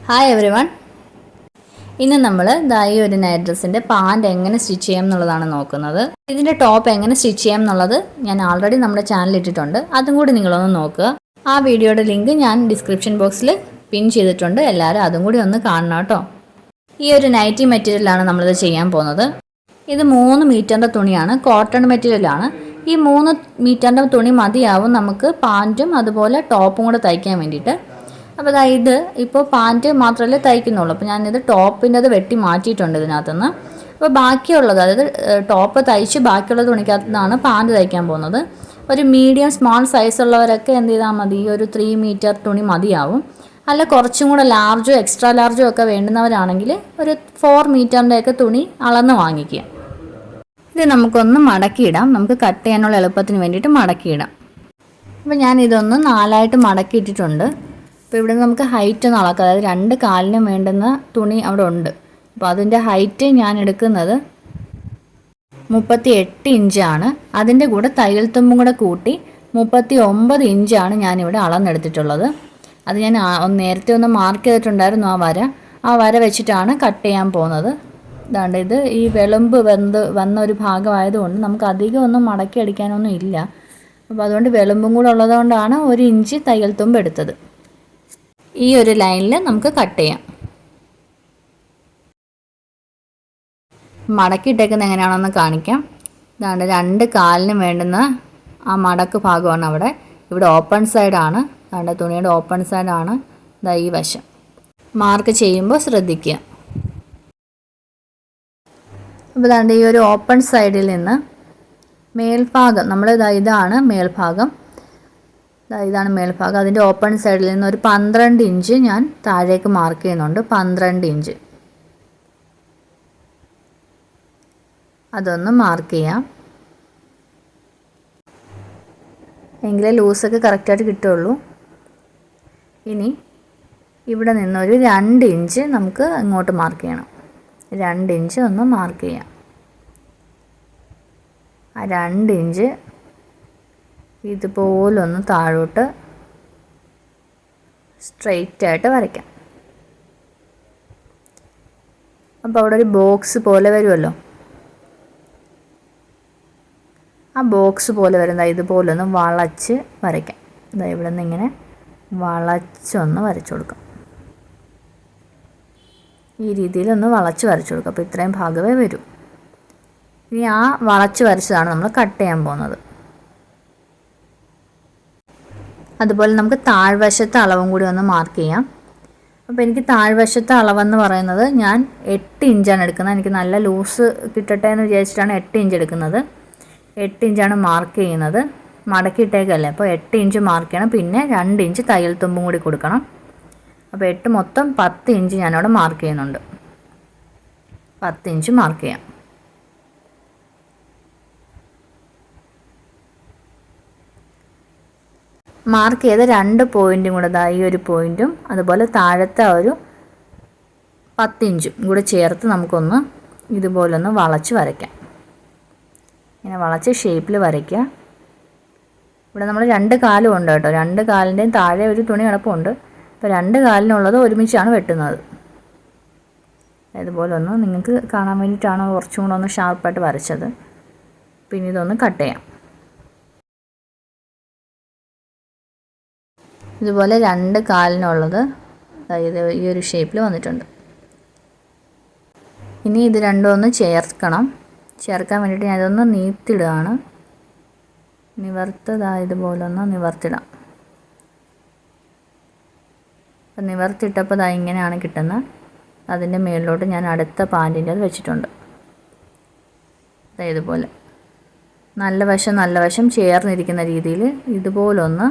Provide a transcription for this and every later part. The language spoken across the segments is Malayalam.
Hi every one. ഇന്ന് നമ്മൾ ഈ ഒരു നൈറ്റ് ഡ്രസ്സിൻ്റെ പാൻറ് എങ്ങനെ സ്റ്റിച്ച് ചെയ്യാം എന്നുള്ളതാണ് നോക്കുന്നത്. ഇതിൻ്റെ ടോപ്പ് എങ്ങനെ സ്റ്റിച്ച് ചെയ്യാം എന്നുള്ളത് ഞാൻ ആൾറെഡി നമ്മുടെ ചാനലിൽ ഇട്ടിട്ടുണ്ട്. അതും കൂടി നിങ്ങളൊന്ന് നോക്കുക. ആ വീഡിയോയുടെ ലിങ്ക് ഞാൻ ഡിസ്ക്രിപ്ഷൻ ബോക്സിൽ പിൻ ചെയ്തിട്ടുണ്ട്. എല്ലാവരും അതും കൂടി ഒന്ന് കാണണം കേട്ടോ. ഈ ഒരു നൈറ്റി മെറ്റീരിയലാണ് നമ്മളിത് ചെയ്യാൻ പോകുന്നത്. ഇത് 3 മീറ്ററിൻ്റെ തുണിയാണ്, കോട്ടൺ മെറ്റീരിയലാണ്. ഈ 3 മീറ്ററിൻ്റെ തുണി മതിയാവും നമുക്ക് പാൻറ്റും അതുപോലെ ടോപ്പും കൂടെ തയ്ക്കാൻ വേണ്ടിയിട്ട്. അപ്പോൾ ഇത് ഇപ്പോൾ പാൻറ്റ് മാത്രമല്ലേ തയ്ക്കുന്നുള്ളൂ. അപ്പോൾ ഞാനിത് ടോപ്പിൻ്റെ വെട്ടി മാറ്റിയിട്ടുണ്ട് ഇതിനകത്തുനിന്ന്. അപ്പോൾ ബാക്കിയുള്ളത്, അതായത് ടോപ്പ് തയ്ച്ച് ബാക്കിയുള്ള തുണിക്കകത്തു നിന്നാണ് പാൻറ്റ് തയ്ക്കാൻ പോകുന്നത്. ഒരു മീഡിയം സ്മോൾ സൈസ് ഉള്ളവരൊക്കെ എന്ത് ചെയ്താൽ മതി, ഒരു 3 മീറ്റർ തുണി മതിയാവും. അല്ല കുറച്ചും കൂടെ ലാർജോ എക്സ്ട്രാ ലാർജോ ഒക്കെ വേണ്ടുന്നവരാണെങ്കിൽ ഒരു 4 മീറ്ററിൻ്റെയൊക്കെ തുണി അളന്ന് വാങ്ങിക്കുക. ഇത് നമുക്കൊന്ന് മടക്കിയിടാം. നമുക്ക് കട്ട് ചെയ്യാനുള്ള എളുപ്പത്തിന് വേണ്ടിയിട്ട് മടക്കിയിടാം. അപ്പോൾ ഞാൻ ഇതൊന്ന് 4ആയിട്ട് മടക്കിയിട്ടിട്ടുണ്ട്. അപ്പോൾ ഇവിടെ നമുക്ക് ഹൈറ്റ് ഒന്ന് അളക്കാം. അതായത് 2 കാലിനും വേണ്ടുന്ന തുണി അവിടെ ഉണ്ട്. അപ്പോൾ അതിൻ്റെ ഹൈറ്റ് ഞാൻ എടുക്കുന്നത് 38 ഇഞ്ചാണ്. അതിൻ്റെ കൂടെ തയ്യൽ തുമ്പും കൂടെ കൂട്ടി 39 ഇഞ്ചാണ് ഞാനിവിടെ അളന്നെടുത്തിട്ടുള്ളത്. അത് ഞാൻ നേരത്തെ ഒന്ന് മാർക്ക് ചെയ്തിട്ടുണ്ടായിരുന്നു. ആ വര വെച്ചിട്ടാണ് കട്ട് ചെയ്യാൻ പോകുന്നത്. ഇതാണ്ട് ഇത് ഈ വിളമ്പ് വന്ന ഒരു ഭാഗമായതുകൊണ്ട് നമുക്ക് അധികം ഒന്നും മടക്കി അടിക്കാനൊന്നും ഇല്ല. അപ്പോൾ അതുകൊണ്ട് വിളമ്പും കൂടെ ഉള്ളതുകൊണ്ടാണ് 1 ഇഞ്ച് തയ്യൽ തുമ്പ് എടുത്തത്. ഈ ഒരു ലൈനിൽ നമുക്ക് കട്ട് ചെയ്യാം. മടക്കിയിട്ടേക്കുന്നത് എങ്ങനെയാണെന്ന് കാണിക്കാം. ഇതാണ് 2 കാലിനും വേണ്ടുന്ന ആ മടക്ക് ഭാഗമാണ് അവിടെ. ഇവിടെ ഓപ്പൺ സൈഡാണ്. അതാണ്ട് തുണിയുടെ ഓപ്പൺ സൈഡാണ് ഈ വശം. മാർക്ക് ചെയ്യുമ്പോൾ ശ്രദ്ധിക്കുക. അപ്പോൾ ഇതാണ്ട് ഈ ഒരു ഓപ്പൺ സൈഡിൽ നിന്ന് മേൽഭാഗം ഇതാണ് മേൽഭാഗം. ഇതാണ് മേൽഭാഗം. അതിൻ്റെ ഓപ്പൺ സൈഡിൽ നിന്ന് ഒരു 12 ഇഞ്ച് ഞാൻ താഴേക്ക് മാർക്ക് ചെയ്യുന്നുണ്ട്. 12 ഇഞ്ച് അതൊന്ന് മാർക്ക് ചെയ്യാം. എങ്കിലേ ലൂസൊക്കെ കറക്റ്റായിട്ട് കിട്ടുള്ളൂ. ഇനി ഇവിടെ നിന്നൊരു 2 ഇഞ്ച് നമുക്ക് ഇങ്ങോട്ട് മാർക്ക് ചെയ്യണം. 2 ഇഞ്ച് ഒന്ന് മാർക്ക് ചെയ്യാം. ആ 2 ഇഞ്ച് ഇതുപോലൊന്ന് താഴോട്ട് സ്ട്രെയിറ്റ് ആയിട്ട് വരയ്ക്കാം. അപ്പോൾ അവിടെ ഒരു ബോക്സ് പോലെ വരുമല്ലോ. ആ ബോക്സ് പോലെ വരുന്ന ഇതുപോലൊന്ന് വളച്ച് വരയ്ക്കാം. ഇവിടെ നിന്ന് ഇങ്ങനെ വളച്ചൊന്ന് വരച്ചു കൊടുക്കാം. ഈ രീതിയിലൊന്ന് വളച്ച് വരച്ചു കൊടുക്കാം. അപ്പോൾ ഇത്രയും ഭാഗമേ വരൂ. ഇനി ആ വളച്ച് വരച്ചതാണ് നമ്മൾ കട്ട് ചെയ്യാൻ പോകുന്നത്. അതുപോലെ നമുക്ക് താഴ്വശത്തെ അളവും കൂടി ഒന്ന് മാർക്ക് ചെയ്യാം. അപ്പോൾ എനിക്ക് താഴ്വശത്തെ അളവെന്ന് പറയുന്നത് ഞാൻ 8 ഇഞ്ചാണ് എടുക്കുന്നത്. എനിക്ക് നല്ല ലൂസ് കിട്ടട്ടെ എന്ന് വിചാരിച്ചിട്ടാണ് 8 ഇഞ്ച് എടുക്കുന്നത്. 8 ഇഞ്ചാണ് മാർക്ക് ചെയ്യുന്നത്. മടക്കിയിട്ടേക്കല്ലേ, അപ്പോൾ 8 ഇഞ്ച് മാർക്ക് ചെയ്യണം. പിന്നെ 2 ഇഞ്ച് തയ്യൽ തുമ്പും കൂടി കൊടുക്കണം. അപ്പോൾ 8 മൊത്തം 10 ഇഞ്ച് ഞാനവിടെ മാർക്ക് ചെയ്യുന്നുണ്ട്. 10 ഇഞ്ച് മാർക്ക് ചെയ്യാം. മാർക്ക് ചെയ്ത 2 പോയിൻറ്റും കൂടെ ഈ ഒരു പോയിൻറ്റും അതുപോലെ താഴത്തെ ഒരു 10 ഇഞ്ചും കൂടെ ചേർത്ത് നമുക്കൊന്ന് ഇതുപോലൊന്ന് വളച്ച് വരയ്ക്കാം. ഇങ്ങനെ വളച്ച് ഷേപ്പിൽ വരയ്ക്കുക. ഇവിടെ നമ്മൾ 2 കാലും ഉണ്ട് കേട്ടോ. 2 കാലിൻ്റെയും താഴെ ഒരു തുണി കിടപ്പുണ്ട്. അപ്പോൾ 2 കാലിനുള്ളത് ഒരുമിച്ചാണ് വെട്ടുന്നത്. ഇതുപോലെ ഒന്ന് നിങ്ങൾക്ക് കാണാൻ വേണ്ടിയിട്ടാണ് കുറച്ചും കൂടെ ഒന്ന് ഷാർപ്പായിട്ട് വരച്ചത്. പിന്നെ ഇതൊന്ന് കട്ട് ചെയ്യാം. ഇതുപോലെ 2 കാലിനുള്ളത് അതായത് ഈ ഒരു ഷേപ്പിൽ വന്നിട്ടുണ്ട്. ഇനി ഇത് രണ്ടും ഒന്ന് ചേർക്കാൻ വേണ്ടിയിട്ട് ഞാനിതൊന്ന് നീത്തിടുകയാണ്. ഇതുപോലെ ഒന്ന് നിവർത്തിടാം. അപ്പം നിവർത്തിട്ടപ്പോൾ ഇങ്ങനെയാണ് കിട്ടുന്നത്. അതിൻ്റെ മേളിലോട്ട് ഞാൻ അടുത്ത പാൻറ്റിൻ്റെ അത് വെച്ചിട്ടുണ്ട്. ഇതുപോലെ നല്ല വശം ചേർന്നിരിക്കുന്ന രീതിയിൽ ഇതുപോലൊന്ന്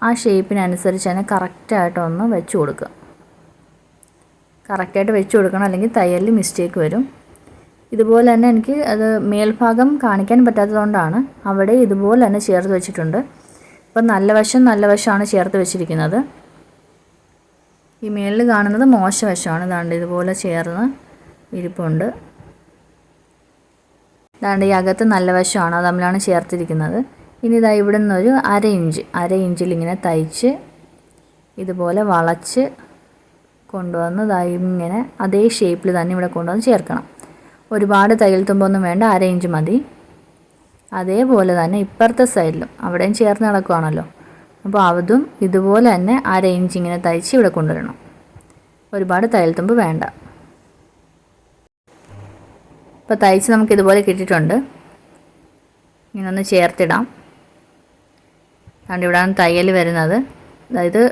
ആ ഷേപ്പിനനുസരിച്ച് തന്നെ കറക്റ്റായിട്ടൊന്ന് വെച്ച് കൊടുക്കുക. കറക്റ്റായിട്ട് വെച്ച് കൊടുക്കണം, അല്ലെങ്കിൽ തയ്യലിൽ മിസ്റ്റേക്ക് വരും. ഇതുപോലെ തന്നെ എനിക്ക് അത് മേൽഭാഗം കാണിക്കാൻ പറ്റാത്തതുകൊണ്ടാണ് അവിടെ ഇതുപോലെ തന്നെ ചേർത്ത് വെച്ചിട്ടുണ്ട്. ഇപ്പം നല്ല വശമാണ് ചേർത്ത് വെച്ചിരിക്കുന്നത്. ഈ മേളിൽ കാണുന്നത് മോശവശമാണ്. ഇതാണ്ട് ഇതുപോലെ ചേർന്ന് ഇരിപ്പുണ്ട്. ഇതാണ്ട് ഈ അകത്ത് നല്ല വശമാണ്, അത് തമ്മിലാണ് ചേർത്തിരിക്കുന്നത്. ഇനി ഇവിടെ നിന്നൊരു 1/2 ഇഞ്ചിൽ ഇങ്ങനെ തയ്ച്ച് ഇതുപോലെ വളച്ച് കൊണ്ടുവന്ന് ഇങ്ങനെ അതേ ഷേപ്പിൽ തന്നെ ഇവിടെ കൊണ്ടുവന്ന് ചേർക്കണം. ഒരുപാട് തയ്യൽ തുമ്പൊന്നും വേണ്ട, 1/2 ഇഞ്ച് മതി. അതേപോലെ തന്നെ ഇപ്പുറത്തെ സൈഡിലും അവിടെയും ചേർന്ന് കിടക്കുകയാണല്ലോ, അപ്പോൾ അതും ഇതുപോലെ തന്നെ 1/2 ഇഞ്ച് ഇങ്ങനെ തയ്ച്ച് ഇവിടെ കൊണ്ടുവരണം. ഒരുപാട് തയ്യൽ തുമ്പ് വേണ്ട. ഇപ്പോൾ തയ്ച്ച് നമുക്ക് ഇതുപോലെ കിട്ടിയിട്ടുണ്ട്. ഇങ്ങനെ ഒന്ന് ചേർത്തിടാം. അതുകൊണ്ട് ഇവിടെയാണ് തയ്യൽ വരുന്നത്. അതായത്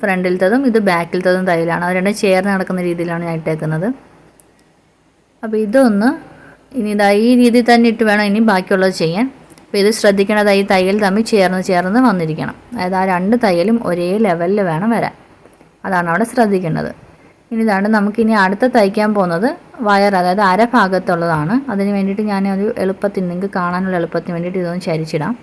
ഫ്രണ്ടിലത്തതും ഇത് ബാക്കിലത്തതും തയ്യലാണ്. അത് രണ്ടും ചേർന്ന് നടക്കുന്ന രീതിയിലാണ് ഞാൻ ഇട്ടേക്കുന്നത്. അപ്പോൾ ഇതൊന്ന് ഇനി ഈ രീതിയിൽ തന്നെ ഇട്ട് വേണം ഇനി ബാക്കിയുള്ളത് ചെയ്യാൻ. അപ്പോൾ ഇത് ശ്രദ്ധിക്കേണ്ടത് ഈ തയ്യൽ തമ്മിൽ ചേർന്ന് വന്നിരിക്കണം. അതായത് ആ 2 തയ്യലും ഒരേ ലെവലിൽ വേണം വരാൻ. അതാണ് അവിടെ ശ്രദ്ധിക്കേണ്ടത്. ഇനി നമുക്കിനി അടുത്ത തയ്ക്കാൻ പോകുന്നത് വയർ, അതായത് അര ഭാഗത്തുള്ളതാണ്. അതിന് വേണ്ടിയിട്ട് ഞാനൊരു എളുപ്പത്തിന്, നിങ്ങൾക്ക് കാണാനുള്ള എളുപ്പത്തിന് വേണ്ടിയിട്ട് ഇതൊന്ന് ചരിച്ചിടാം.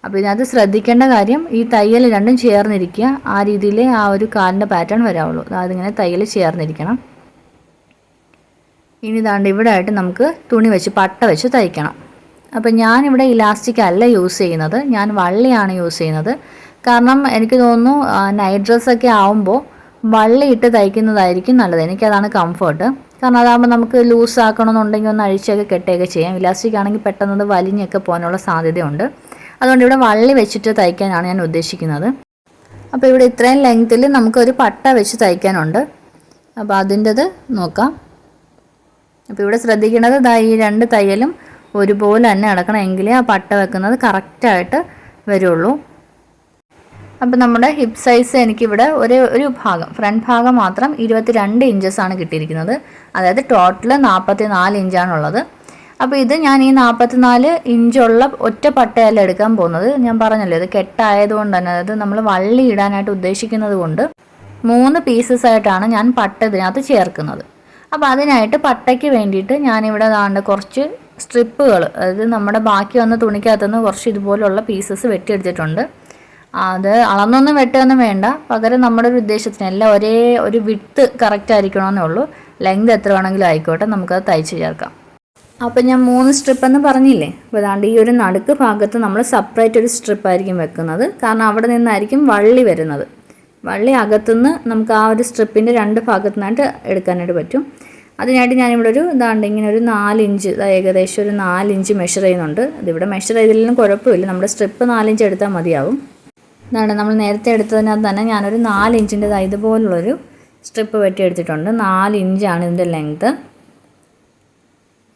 അപ്പോൾ ഇതിനകത്ത് ശ്രദ്ധിക്കേണ്ട കാര്യം ഈ തയ്യൽ രണ്ടും ചേർന്നിരിക്കുക. ആ രീതിയിൽ ആ ഒരു കാലിൻ്റെ പാറ്റേൺ വരാവുള്ളൂ. അതായത് ഇങ്ങനെ തയ്യൽ ചേർന്നിരിക്കണം. ഇനി ഇവിടെ ആയിട്ട് നമുക്ക് തുണി വെച്ച് പട്ട വെച്ച് തയ്ക്കണം. അപ്പോൾ ഞാനിവിടെ ഇലാസ്റ്റിക് അല്ല യൂസ് ചെയ്യുന്നത്, ഞാൻ വള്ളിയാണ് യൂസ് ചെയ്യുന്നത്. കാരണം എനിക്ക് തോന്നുന്നു നൈറ്റ് ഡ്രസ്സൊക്കെ ആവുമ്പോൾ വള്ളി ഇട്ട് തയ്ക്കുന്നതായിരിക്കും നല്ലത്. എനിക്കതാണ് കംഫർട്ട്. കാരണം അതാകുമ്പോൾ നമുക്ക് ലൂസ് ആക്കണമെന്നുണ്ടെങ്കിൽ ഒന്ന് അഴിച്ചൊക്കെ കെട്ടുകയൊക്കെ ചെയ്യാം. ഇലാസ്റ്റിക് ആണെങ്കിൽ പെട്ടെന്ന് വലിഞ്ഞൊക്കെ പോകാനുള്ള സാധ്യതയുണ്ട്. അതുകൊണ്ട് ഇവിടെ വള്ളി വെച്ചിട്ട് തയ്ക്കാനാണ് ഞാൻ ഉദ്ദേശിക്കുന്നത്. അപ്പോൾ ഇവിടെ ഇത്രയും ലെങ്ത്തിൽ നമുക്കൊരു പട്ട വെച്ച് തയ്ക്കാനുണ്ട്. അപ്പോൾ അതിൻ്റെത് നോക്കാം. അപ്പോൾ ഇവിടെ ശ്രദ്ധിക്കേണ്ടത് ഈ 2 തയ്യലും ഒരുപോലെ തന്നെ അടക്കണം, എങ്കിലേ ആ പട്ട വെക്കുന്നത് കറക്റ്റായിട്ട് വരുള്ളൂ. അപ്പോൾ നമ്മുടെ ഹിപ്പ് സൈസ് എനിക്കിവിടെ ഒരു ഭാഗം, ഫ്രണ്ട് ഭാഗം മാത്രം 22 ഇഞ്ചസാണ് കിട്ടിയിരിക്കുന്നത്. അതായത് ടോട്ടൽ 44 ഇഞ്ചാണുള്ളത്. അപ്പോൾ ഇത് ഞാൻ ഈ 44 ഇഞ്ചുള്ള ഒറ്റ പട്ടയല്ല എടുക്കാൻ പോകുന്നത്. ഞാൻ പറഞ്ഞല്ലോ ഇത് കെട്ടായതുകൊണ്ട് തന്നെ, അതായത് നമ്മൾ വള്ളി ഇടാനായിട്ട് ഉദ്ദേശിക്കുന്നത് കൊണ്ട് 3 പീസസ് ആയിട്ടാണ് ഞാൻ പട്ട ഇതിനകത്ത് ചേർക്കുന്നത്. അപ്പോൾ അതിനായിട്ട് പട്ടയ്ക്ക് വേണ്ടിയിട്ട് ഞാനിവിടെ കുറച്ച് സ്ട്രിപ്പുകൾ, അതായത് നമ്മുടെ ബാക്കി വന്ന തുണിക്കകത്തുനിന്ന് കുറച്ച് ഇതുപോലുള്ള പീസസ് വെട്ടിയെടുത്തിട്ടുണ്ട്. അത് അളന്നൊന്നും വെട്ടുകയൊന്നും വേണ്ട, പകരം നമ്മുടെ ഒരു ഉദ്ദേശത്തിന് എല്ലാം ഒരേ ഒരു വിഡ്ത്ത് കറക്റ്റ് ആയിരിക്കണമെന്നേ ഉള്ളൂ. ലെങ്ത് എത്ര വേണമെങ്കിലും ആയിക്കോട്ടെ, നമുക്കത് തയ്ച്ച് ചേർക്കാം. അപ്പോൾ ഞാൻ 3 സ്ട്രിപ്പ് എന്ന് പറഞ്ഞില്ലേ. അപ്പോൾ ഈ ഒരു നടുക്ക് ഭാഗത്ത് നമ്മൾ സെപ്പറേറ്റ് ഒരു സ്ട്രിപ്പായിരിക്കും വെക്കുന്നത്. കാരണം അവിടെ നിന്നായിരിക്കും വള്ളി വരുന്നത്. വള്ളി അകത്തുനിന്ന് നമുക്ക് ആ ഒരു സ്ട്രിപ്പിൻ്റെ 2 ഭാഗത്തു നിന്നായിട്ട് എടുക്കാനായിട്ട് പറ്റും. അതിനായിട്ട് ഞാനിവിടെ ഇങ്ങനെ ഒരു 4 ഇഞ്ച്, ഏകദേശം ഒരു 4 ഇഞ്ച് മെഷർ ചെയ്യുന്നുണ്ട്. ഇതിവിടെ മെഷർ ചെയ്തില്ലെങ്കിലും കുഴപ്പമില്ല, നമ്മുടെ സ്ട്രിപ്പ് 4 ഇഞ്ച് എടുത്താൽ മതിയാവും. നമ്മൾ നേരത്തെ എടുത്തതിനകത്ത് തന്നെ ഞാനൊരു 4 ഇഞ്ചിൻ്റെ ഇതുപോലുള്ളൊരു സ്ട്രിപ്പ് വെട്ടിയെടുത്തിട്ടുണ്ട്. 4 ഇഞ്ചാണ് ഇതിൻ്റെ ലെങ്ത്ത്.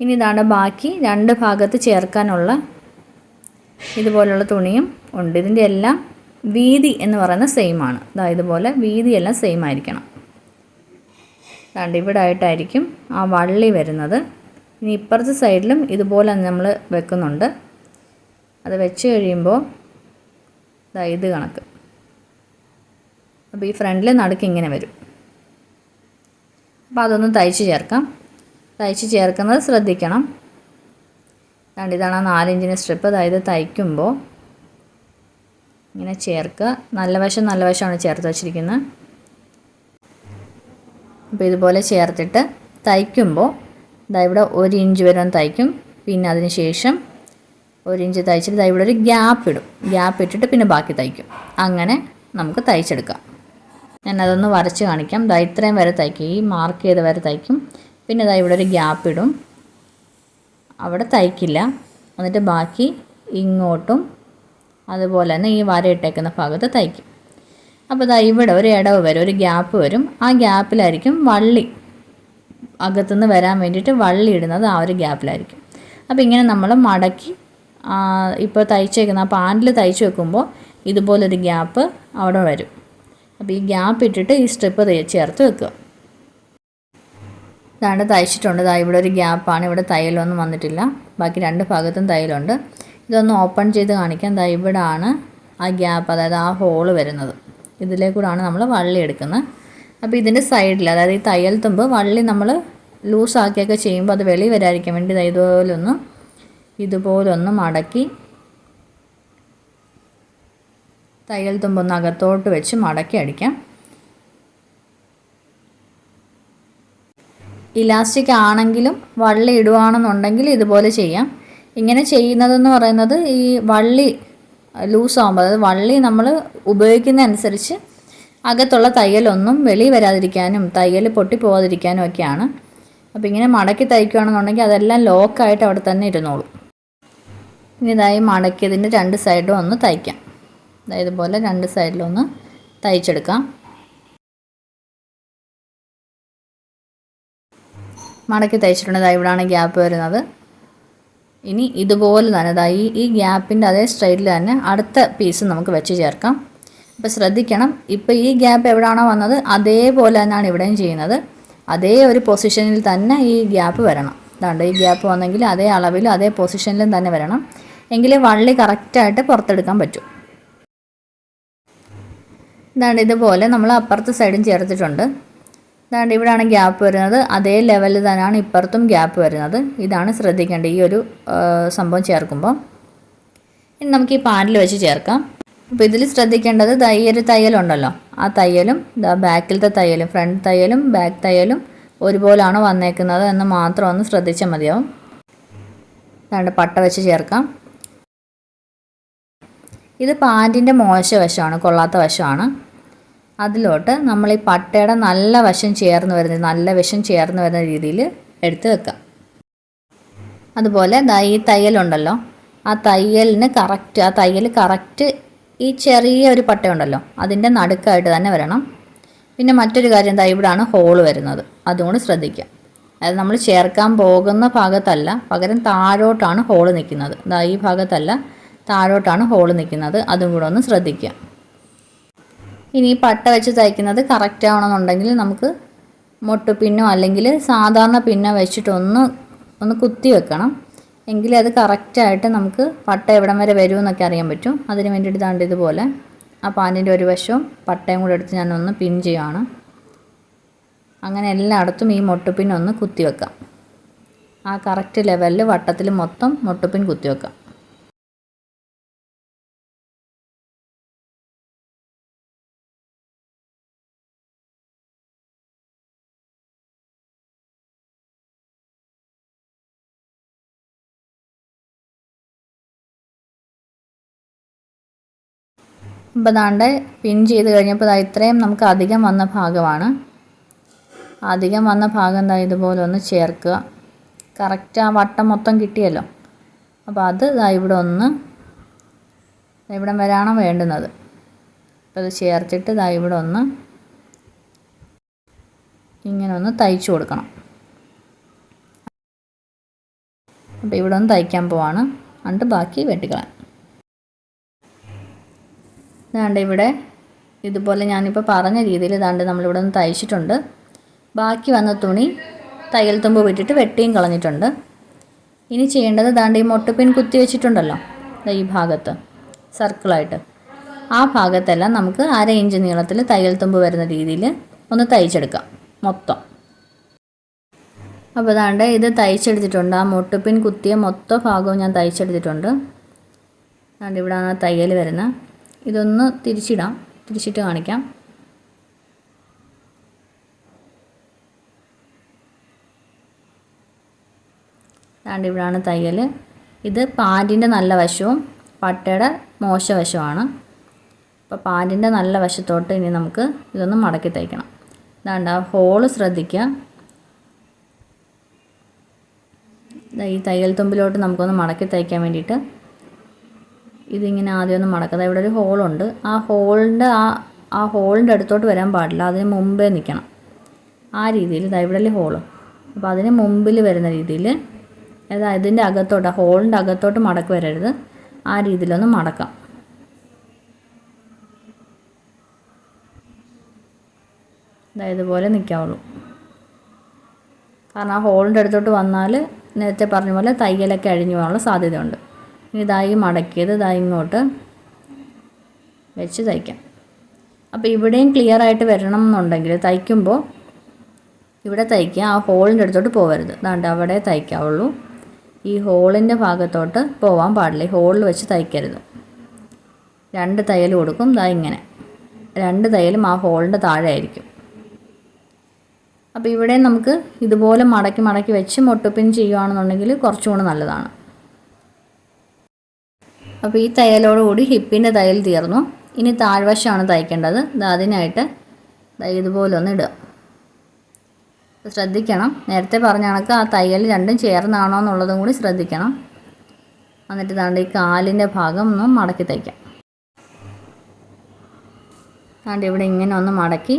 ഇനി ബാക്കി 2 ഭാഗത്ത് ചേർക്കാനുള്ള ഇതുപോലുള്ള തുണിയും ഉണ്ട്. ഇതിൻ്റെ എല്ലാം വീതി എന്ന് പറയുന്നത് സെയിം ആണ്. ഇതുപോലെ വീതിയെല്ലാം സെയിം ആയിരിക്കണം. ഇവിടെ ആയിട്ടായിരിക്കും ആ വള്ളി വരുന്നത്. ഇനി ഇപ്പുറത്തെ സൈഡിലും ഇതുപോലെ നമ്മൾ വെക്കുന്നുണ്ട്. അത് വെച്ച് കഴിയുമ്പോൾ ഇത് കണക്ക്. അപ്പോൾ ഈ ഫ്രണ്ടിൽ നടുക്ക് ഇങ്ങനെ വരും. അപ്പോൾ അതൊന്ന് തയ്ച്ച് ചേർക്കാം. തയ്ച്ച് ചേർക്കുന്നത് ശ്രദ്ധിക്കണം. ഇതാണ് ആ 4 ഇഞ്ചിൻ്റെ സ്ട്രിപ്പ്. അതായത് തയ്ക്കുമ്പോൾ ഇങ്ങനെ ചേർക്കുക. നല്ല വശമാണ് ചേർത്ത് വച്ചിരിക്കുന്നത്. അപ്പോൾ ഇതുപോലെ ചേർത്തിട്ട് തയ്ക്കുമ്പോൾ ഇവിടെ 1 ഇഞ്ച് വരെ തയ്ക്കും. പിന്നെ അതിന് ശേഷം 1 ഇഞ്ച് തയ്ച്ചിട്ട് ഇവിടെ ഒരു ഗ്യാപ്പ് ഇടും. ഗ്യാപ്പ് ഇട്ടിട്ട് പിന്നെ ബാക്കി തയ്ക്കും. അങ്ങനെ നമുക്ക് തയ്ച്ചെടുക്കാം. ഞാനതൊന്ന് വരച്ച് കാണിക്കാം. ഇത്രയും വരെ തയ്ക്കും, ഈ മാർക്ക് ചെയ്ത വരെ തയ്ക്കും. പിന്നെ ഇവിടെ ഒരു ഗ്യാപ്പ് ഇടും, അവിടെ തയ്ക്കില്ല. എന്നിട്ട് ബാക്കി ഇങ്ങോട്ടും അതുപോലെ തന്നെ ഈ വര ഇട്ടേക്കുന്ന ഭാഗത്ത് തയ്ക്കും. അപ്പോൾ ഇവിടെ ഒരു ഇടവ് വരും, ഒരു ഗ്യാപ്പ് വരും. ആ ഗ്യാപ്പിലായിരിക്കും വള്ളി അകത്തുനിന്ന് വരാൻ വേണ്ടിയിട്ട് വള്ളി ഇടുന്നത്. ആ ഒരു ഗ്യാപ്പിലായിരിക്കും. അപ്പോൾ ഇങ്ങനെ നമ്മൾ മടക്കി ഇപ്പോൾ തയ്ച്ചേക്കുന്ന പാൻറ്റിൽ തയ്ച്ച് വെക്കുമ്പോൾ ഇതുപോലൊരു ഗ്യാപ്പ് അവിടെ വരും. അപ്പോൾ ഈ ഗ്യാപ്പ് ഇട്ടിട്ട് ഈ സ്ട്രിപ്പ് ചേർത്ത് വെക്കുക. തയ്ച്ചിട്ടുണ്ട്. ഇവിടെ ഒരു ഗ്യാപ്പാണ്, ഇവിടെ തയ്യലൊന്നും വന്നിട്ടില്ല. ബാക്കി 2 ഭാഗത്തും തയ്യലുണ്ട്. ഇതൊന്ന് ഓപ്പൺ ചെയ്ത് കാണിക്കാം. ഇവിടാണ് ആ ഗ്യാപ്പ്, അതായത് ആ ഹോള് വരുന്നത്. ഇതിലേക്കൂടാണ് നമ്മൾ വള്ളി എടുക്കുന്നത്. അപ്പോൾ ഇതിൻ്റെ സൈഡിൽ, അതായത് ഈ തയ്യൽ തുമ്പ് വള്ളി നമ്മൾ ലൂസാക്കിയൊക്കെ ചെയ്യുമ്പോൾ അത് വെളി വരാതിരിക്കാൻ വേണ്ടി ഇതുപോലൊന്ന് മടക്കി തയ്യൽ തുമ്പൊന്ന് അകത്തോട്ട് വെച്ച് മടക്കി അടിക്കാം. ഇലാസ്റ്റിക് ആണെങ്കിലും വള്ളി ഇടുകയാണെന്നുണ്ടെങ്കിൽ ഇതുപോലെ ചെയ്യാം. ഇങ്ങനെ ചെയ്യുന്നതെന്ന് പറയുന്നത് ഈ വള്ളി ലൂസാകുമ്പോൾ, അതായത് വള്ളി നമ്മൾ ഉപയോഗിക്കുന്നതനുസരിച്ച് അകത്തുള്ള തയ്യലൊന്നും വെളി വരാതിരിക്കാനും തയ്യൽ പൊട്ടിപ്പോകാതിരിക്കാനും ഒക്കെയാണ്. അപ്പോൾ ഇങ്ങനെ മടക്കി തയ്ക്കുകയാണെന്നുണ്ടെങ്കിൽ അതെല്ലാം ലോക്കായിട്ട് അവിടെ തന്നെ ഇരുന്നോളും. ഇനി ഇതായി മടക്കിയതിൻ്റെ 2 സൈഡും ഒന്ന് തയ്ക്കാം. ഇതുപോലെ 2 സൈഡിലൊന്ന് തയ്ച്ചെടുക്കാം. മടക്കി തയ്ച്ചിട്ടുണ്ട്. ഇവിടെയാണ് ഗ്യാപ്പ് വരുന്നത്. ഇനി ഇതുപോലെ തന്നെ ഈ ഗ്യാപ്പിൻ്റെ അതേ സ്ട്രൈറ്റിൽ തന്നെ അടുത്ത പീസ് നമുക്ക് വെച്ച് ചേർക്കാം. അപ്പോൾ ശ്രദ്ധിക്കണം, ഇപ്പോൾ ഈ ഗ്യാപ്പ് എവിടെയാണോ വന്നത് അതേപോലെ തന്നെയാണ് ഇവിടെയും ചെയ്യുന്നത്. അതേ ഒരു പൊസിഷനിൽ തന്നെ ഈ ഗ്യാപ്പ് വരണം. ഈ ഗ്യാപ്പ് വന്നെങ്കിൽ അതേ അളവിലും അതേ പൊസിഷനിലും തന്നെ വരണം. എങ്കിലേ വള്ളി കറക്റ്റായിട്ട് പുറത്തെടുക്കാൻ പറ്റും. ഇതുപോലെ നമ്മൾ അപ്പുറത്തെ സൈഡും ചേർത്തിട്ടുണ്ട്. ഇവിടെയാണ് ഗ്യാപ്പ് വരുന്നത്. അതേ ലെവലിൽ തന്നെയാണ് ഇപ്പുറത്തും ഗ്യാപ്പ് വരുന്നത്. ഇതാണ് ശ്രദ്ധിക്കേണ്ടത് ഈ ഒരു സംഭവം ചേർക്കുമ്പോൾ. ഇനി നമുക്ക് ഈ പാനിൽ വെച്ച് ചേർക്കാം. അപ്പോൾ ഇതിൽ ശ്രദ്ധിക്കേണ്ടത് ഈ ഒരു തയ്യലുണ്ടല്ലോ, ആ തയ്യലും ബാക്കിലത്തെ തയ്യലും ഫ്രണ്ട് തയ്യലും ബാക്ക് തയ്യലും ഒരുപോലാണോ വന്നേക്കുന്നത് എന്ന് മാത്രം ഒന്ന് ശ്രദ്ധിച്ചാൽ മതിയാവും. പട്ട വെച്ച് ചേർക്കാം. ഇത് പാൻറ്റിൻ്റെ മോശ വശമാണ്, കൊള്ളാത്ത വശമാണ്. അതിലോട്ട് നമ്മൾ ഈ പട്ടയുടെ നല്ല വശം ചേർന്ന് വരുന്ന രീതിയിൽ എടുത്ത് വെക്കാം. അതുപോലെ ഈ തയ്യലുണ്ടല്ലോ, ആ തയ്യൽ കറക്റ്റ് ഈ ചെറിയ ഒരു പട്ടയുണ്ടല്ലോ അതിൻ്റെ നടുക്കായിട്ട് തന്നെ വരണം. പിന്നെ മറ്റൊരു കാര്യം ഇവിടാണ് ഹോള് വരുന്നത്, അതുകൊണ്ട് ശ്രദ്ധിക്കുക. അത് നമ്മൾ ചേർക്കാൻ പോകുന്ന ഭാഗത്തല്ല, പകരം താഴോട്ടാണ് ഹോള് നിൽക്കുന്നത്. ഈ ഭാഗത്തല്ല, താഴോട്ടാണ് ഹോള് നിൽക്കുന്നത്. അതും കൂടെ ഒന്ന് ശ്രദ്ധിക്കുക. ഇനി ഈ പട്ട വെച്ച് തയ്ക്കുന്നത് കറക്റ്റ് ആവണമെന്നുണ്ടെങ്കിൽ നമുക്ക് മൊട്ടുപിന്നോ അല്ലെങ്കിൽ സാധാരണ പിന്നോ വെച്ചിട്ടൊന്ന് കുത്തി വെക്കണം. എങ്കിലേ അത് കറക്റ്റായിട്ട് നമുക്ക് പട്ട എവിടം വരെ വരുമെന്നൊക്കെ അറിയാൻ പറ്റും. അതിന് വേണ്ടിയിട്ട് ഇതുപോലെ ആ പാൻറ്റിൻ്റെ ഒരു വശവും പട്ടയും കൂടെ എടുത്ത് ഞാനൊന്ന് പിൻ ചെയ്യുകയാണ്. അങ്ങനെ എല്ലായിടത്തും ഈ മൊട്ടുപിന്നൊന്ന് കുത്തി വെക്കാം. ആ കറക്റ്റ് ലെവലിൽ വട്ടത്തിൽ മൊത്തം മൊട്ടുപിൻ കുത്തി വെക്കാം. അപ്പോൾ പിൻ ചെയ്ത് കഴിഞ്ഞപ്പോൾ ഇത്രയും നമുക്ക് അധികം വന്ന ഭാഗമാണ്. അധികം വന്ന ഭാഗം ഇതുപോലെ ഒന്ന് ചേർക്കുക. കറക്റ്റ് ആ വട്ടം മൊത്തം കിട്ടിയല്ലോ. അപ്പോൾ അത് ഇവിടം വരെയാണ് വേണ്ടുന്നത്. അപ്പോൾ അത് ചേർത്തിട്ട് ഇവിടെ ഇങ്ങനെ ഒന്ന് തയ്ച്ചു കൊടുക്കണം. അപ്പോൾ ഇവിടെ ഒന്ന് തയ്ക്കാൻ പോവാണ്. എന്നിട്ട് ബാക്കി വെട്ടിക്കളയാം. ഇവിടെ ഇതുപോലെ ഞാനിപ്പോൾ പറഞ്ഞ രീതിയിൽ നമ്മളിവിടെ ഒന്ന് തയ്ച്ചിട്ടുണ്ട്. ബാക്കി വന്ന തുണി തയ്യൽ തുമ്പ് വിട്ടിട്ട് വെട്ടിയും കളഞ്ഞിട്ടുണ്ട്. ഇനി ചെയ്യേണ്ടത് ഈ മൊട്ടുപിൻ കുത്തി വെച്ചിട്ടുണ്ടല്ലോ ഈ ഭാഗത്ത് സർക്കിളായിട്ട്, ആ ഭാഗത്തെല്ലാം നമുക്ക് 1/2 ഇഞ്ച് നീളത്തിൽ തയ്യൽ തുമ്പ് വരുന്ന രീതിയിൽ ഒന്ന് തയ്ച്ചെടുക്കാം മൊത്തം. അപ്പോൾ ഇത് തയ്ച്ചെടുത്തിട്ടുണ്ട്. ആ മൊട്ടുപിൻ കുത്തിയ മൊത്തം ഭാഗവും ഞാൻ തയ്ച്ചെടുത്തിട്ടുണ്ട്. ഇവിടെയാണ് തയ്യൽ വരുന്നത്. ഇതൊന്ന് തിരിച്ചിട്ട് കാണിക്കാം. ഇവിടെയാണ് തയ്യൽ. ഇത് പാൻറ്റിൻ്റെ നല്ല വശവും പട്ടയുടെ മോശ വശമാണ്. അപ്പോൾ പാൻറ്റിൻ്റെ നല്ല വശത്തോട്ട് ഇനി നമുക്ക് ഇതൊന്ന് മടക്കി തയ്ക്കണം. ആ ഹോള് ശ്രദ്ധിക്കുക. ഈ തയ്യൽ തുമ്പിലോട്ട് നമുക്കൊന്ന് മടക്കി തയ്ക്കാൻ വേണ്ടിയിട്ട് ഇതിങ്ങനെ ആദ്യം ഒന്ന് മടക്കുക. ഇവിടെ ഒരു ഹോളുണ്ട്. ആ ഹോളിൻ്റെ അടുത്തോട്ട് വരാൻ പാടില്ല, അതിന് മുമ്പേ നിൽക്കണം. ആ രീതിയിൽ ഇവിടെ ഹോള്, അപ്പോൾ അതിന് മുമ്പിൽ വരുന്ന രീതിയിൽ, അതായത് ഇതിൻ്റെ അകത്തോട്ട്, ഹോളിൻ്റെ അകത്തോട്ട് മടക്കി വരരുത്, ആ രീതിയിലൊന്ന് മടക്കാം. ഇതുപോലെ നിൽക്കാവുള്ളൂ. കാരണം ആ ഹോളിൻ്റെ അടുത്തോട്ട് വന്നാൽ നേരത്തെ പറഞ്ഞ പോലെ തയ്യലൊക്കെ അഴിഞ്ഞു പോകാനുള്ള സാധ്യതയുണ്ട്. ഇനി മടക്കിയത് ഇങ്ങോട്ട് വെച്ച് തയ്ക്കാം. അപ്പോൾ ഇവിടെയും ക്ലിയർ ആയിട്ട് വരണം എന്നുണ്ടെങ്കിൽ തയ്ക്കുമ്പോൾ ഇവിടെ തയ്ക്കുക, ആ ഹോളിൻ്റെ അടുത്തോട്ട് പോകരുത്. അവിടെ തയ്ക്കാവുള്ളൂ. ഈ ഹോളിൻ്റെ ഭാഗത്തോട്ട് പോകാൻ പാടില്ല. ഈ ഹോളിൽ വെച്ച് തയ്ക്കരുത്. 2 തയ്യൽ കൊടുക്കും. ഇങ്ങനെ 2 തയ്യലും ആ ഹോളിൻ്റെ താഴെ ആയിരിക്കും. അപ്പോൾ ഇവിടെ നമുക്ക് ഇതുപോലെ മടക്കി വെച്ച് മൊട്ടുപിൻ ചെയ്യുകയാണെന്നുണ്ടെങ്കിൽ കുറച്ചുകൂടി നല്ലതാണ്. അപ്പോൾ ഈ തയ്യലോടുകൂടി ഹിപ്പിൻ്റെ തയ്യൽ തീർന്നു. ഇനി താഴ്വശമാണ് തയ്ക്കേണ്ടത്. അതിനായിട്ട് ഇതുപോലെ ഒന്ന് ഇടുക. ശ്രദ്ധിക്കണം, നേരത്തെ പറഞ്ഞ കണക്ക് ആ തയ്യൽ രണ്ടും ചേർന്നാണോ എന്നുള്ളതും കൂടി ശ്രദ്ധിക്കണം. എന്നിട്ട് ദാണ്ട് ഈ കാലിൻ്റെ ഭാഗം ഒന്ന് മടക്കി തയ്ക്കാം. ദാണ്ട് ഇവിടെ ഇങ്ങനെ ഒന്ന് മടക്കി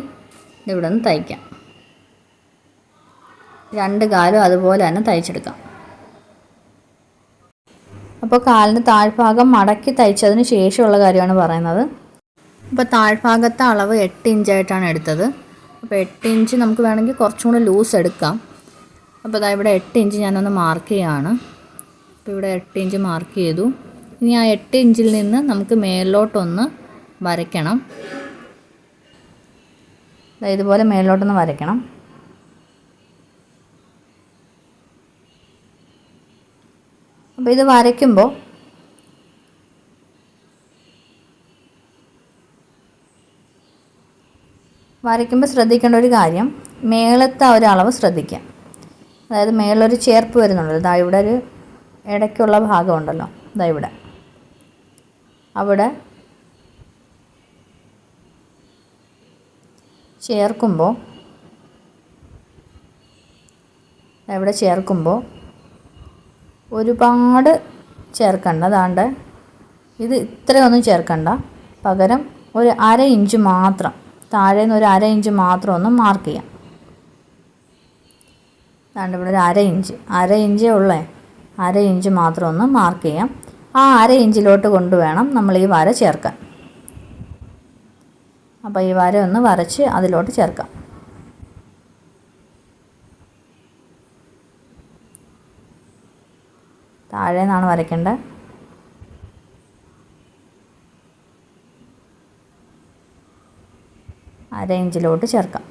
ഇവിടെ ഒന്ന് തയ്ക്കാം. രണ്ട് കാലും അതുപോലെ തന്നെ തയ്ച്ചെടുക്കാം. അപ്പോൾ കാലിന് താഴ്ഭാഗം മടക്കി തയ്ച്ചതിന് ശേഷമുള്ള കാര്യമാണ് പറയുന്നത്. അപ്പോൾ താഴ്ഭാഗത്തെ അളവ് 8 ഇഞ്ചായിട്ടാണ് എടുത്തത്. അപ്പോൾ 8 ഇഞ്ച് നമുക്ക് വേണമെങ്കിൽ കുറച്ചും കൂടി ലൂസ് എടുക്കാം. അപ്പോൾ അതാ ഇവിടെ 8 ഇഞ്ച് ഞാനൊന്ന് മാർക്ക് ചെയ്യുകയാണ്. അപ്പോൾ ഇവിടെ 8 ഇഞ്ച് മാർക്ക് ചെയ്തു. ഇനി ആ 8 ഇഞ്ചിൽ നിന്ന് നമുക്ക് മേലോട്ടൊന്ന് വരയ്ക്കണം. ഇതുപോലെ മേലോട്ടൊന്ന് വരയ്ക്കണം. അപ്പോൾ ഇത് വരയ്ക്കുമ്പോൾ ശ്രദ്ധിക്കേണ്ട ഒരു കാര്യം, മേളത്തെ ഒരു അളവ് ശ്രദ്ധിക്കാം. അതായത് മേളൊരു ചേർപ്പ് വരുന്നുണ്ട്. ഇതാ ഇവിടെ ഒരു ഇടയ്ക്കുള്ള ഭാഗമുണ്ടല്ലോ, ഇതാ ഇവിടെ അവിടെ ചേർക്കുമ്പോൾ ഒരുപാട് ചേർക്കണ്ട. അതാണ്ട് ഇത് ഇത്രയൊന്നും ചേർക്കണ്ട. പകരം ഒരു 1/2 ഇഞ്ച് മാത്രം, താഴേന്ന് ഒരു 1/2 ഇഞ്ച് മാത്രം ഒന്ന് മാർക്ക് ചെയ്യാം. അതാണ്ട് ഇവിടെ ഒരു 1/2 ഇഞ്ചേ ഉള്ളേ, 1/2 ഇഞ്ച് മാത്രം ഒന്ന് മാർക്ക് ചെയ്യാം. ആ 1/2 ഇഞ്ചിലോട്ട് കൊണ്ടുവേണം നമ്മൾ ഈ വര ചേർക്കാൻ. അപ്പോൾ ഈ വര ഒന്ന് വരച്ച് അതിലോട്ട് ചേർക്കാം. താഴെ നിന്നാണ് വരയ്ക്കേണ്ടത്. അര ഇഞ്ചിലോട്ട് ചേർക്കാം.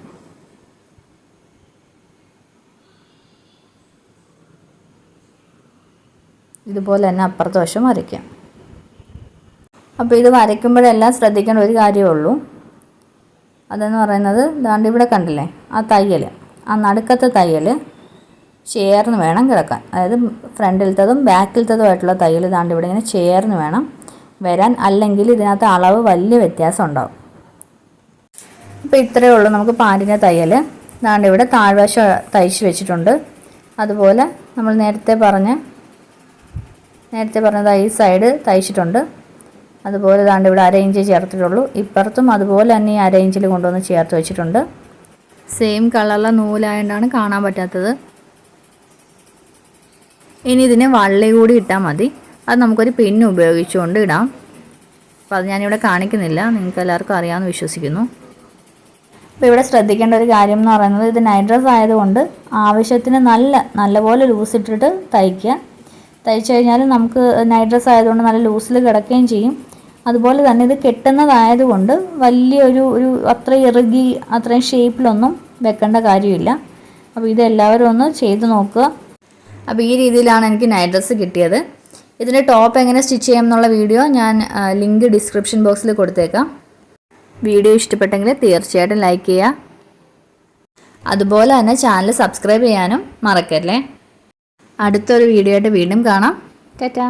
ഇതുപോലെ തന്നെ അപ്പുറത്തെ വശം വരയ്ക്കാം. അപ്പോൾ ഇത് വരയ്ക്കുമ്പോഴെല്ലാം ശ്രദ്ധിക്കേണ്ട ഒരു കാര്യമേ ഉള്ളൂ. അതെന്ന് പറയുന്നത് ദാണ്ട് ഇവിടെ കണ്ടില്ലേ, ആ തയ്യൽ, ആ നടുക്കത്തെ തയ്യൽ ചേർന്ന് വേണം കിടക്കാൻ. അതായത് ഫ്രണ്ടിലത്തതും ബാക്കിലത്തതുമായിട്ടുള്ള തയ്യൽ ദാണ്ട് ഇവിടെ ഇങ്ങനെ ചേർന്ന് വേണം വരാൻ. അല്ലെങ്കിൽ ഇതിനകത്ത് അളവ് വലിയ വ്യത്യാസം ഉണ്ടാവും. അപ്പോൾ ഇത്രയേ ഉള്ളൂ നമുക്ക് പാൻറ്റിൻ്റെ തയ്യൽ. ദാണ്ട് ഇവിടെ താഴ്വശം തയ്ച്ച് വെച്ചിട്ടുണ്ട്. അതുപോലെ നമ്മൾ നേരത്തെ പറഞ്ഞത് ഈ സൈഡ് തയ്ച്ചിട്ടുണ്ട്. അതുപോലെ ദാണ്ട് ഇവിടെ 1/2 ഇഞ്ച് ചേർത്തിട്ടുള്ളൂ. ഇപ്പുറത്തും അതുപോലെ തന്നെ ഈ 1/2 ഇഞ്ചിൽ കൊണ്ടുവന്ന് ചേർത്ത് വെച്ചിട്ടുണ്ട്. സെയിം കളറുള്ള നൂലായതുകൊണ്ടാണ് കാണാൻ പറ്റാത്തത്. ഇനി ഇതിന് വള്ളി കൂടി ഇട്ടാൽ മതി. അത് നമുക്കൊരു പിന്ന് ഉപയോഗിച്ചുകൊണ്ട് ഇടാം. അപ്പോൾ അത് ഞാനിവിടെ കാണിക്കുന്നില്ല, നിങ്ങൾക്ക് എല്ലാവർക്കും അറിയാമെന്ന് വിശ്വസിക്കുന്നു. അപ്പോൾ ഇവിടെ ശ്രദ്ധിക്കേണ്ട ഒരു കാര്യം എന്ന് പറയുന്നത്, ഇത് നൈറ്റ് ഡ്രസ്സ് ആയതുകൊണ്ട് ആവശ്യത്തിന് നല്ലപോലെ ലൂസ് ഇട്ടിട്ട് തയ്ക്കുക. തയ്ച്ചു കഴിഞ്ഞാൽ നമുക്ക് നൈറ്റ് ഡ്രസ്സ് ആയതുകൊണ്ട് നല്ല ലൂസിൽ കിടക്കുകയും ചെയ്യും. അതുപോലെ തന്നെ ഇത് കെട്ടുന്നതായതുകൊണ്ട് വലിയൊരു അത്രയും ഇറുകി അത്രയും ഷേപ്പിലൊന്നും വെക്കേണ്ട കാര്യമില്ല. അപ്പോൾ ഇതെല്ലാവരും ഒന്ന് ചെയ്ത് നോക്കുക. അപ്പോൾ ഈ രീതിയിലാണ് എനിക്ക് നൈറ്റ് ഡ്രസ്സ് കിട്ടിയത്. ഇതിൻ്റെ ടോപ്പ് എങ്ങനെ സ്റ്റിച്ച് ചെയ്യാം എന്നുള്ള വീഡിയോ ഞാൻ ലിങ്ക് ഡിസ്ക്രിപ്ഷൻ ബോക്സിൽ കൊടുത്തേക്കാം. വീഡിയോ ഇഷ്ടപ്പെട്ടെങ്കിൽ തീർച്ചയായിട്ടും ലൈക്ക് ചെയ്യുക. അതുപോലെ തന്നെ ചാനൽ സബ്സ്ക്രൈബ് ചെയ്യാനും മറക്കല്ലേ. അടുത്തൊരു വീഡിയോ ആയിട്ട് വീണ്ടും കാണാം. ടാറ്റാ.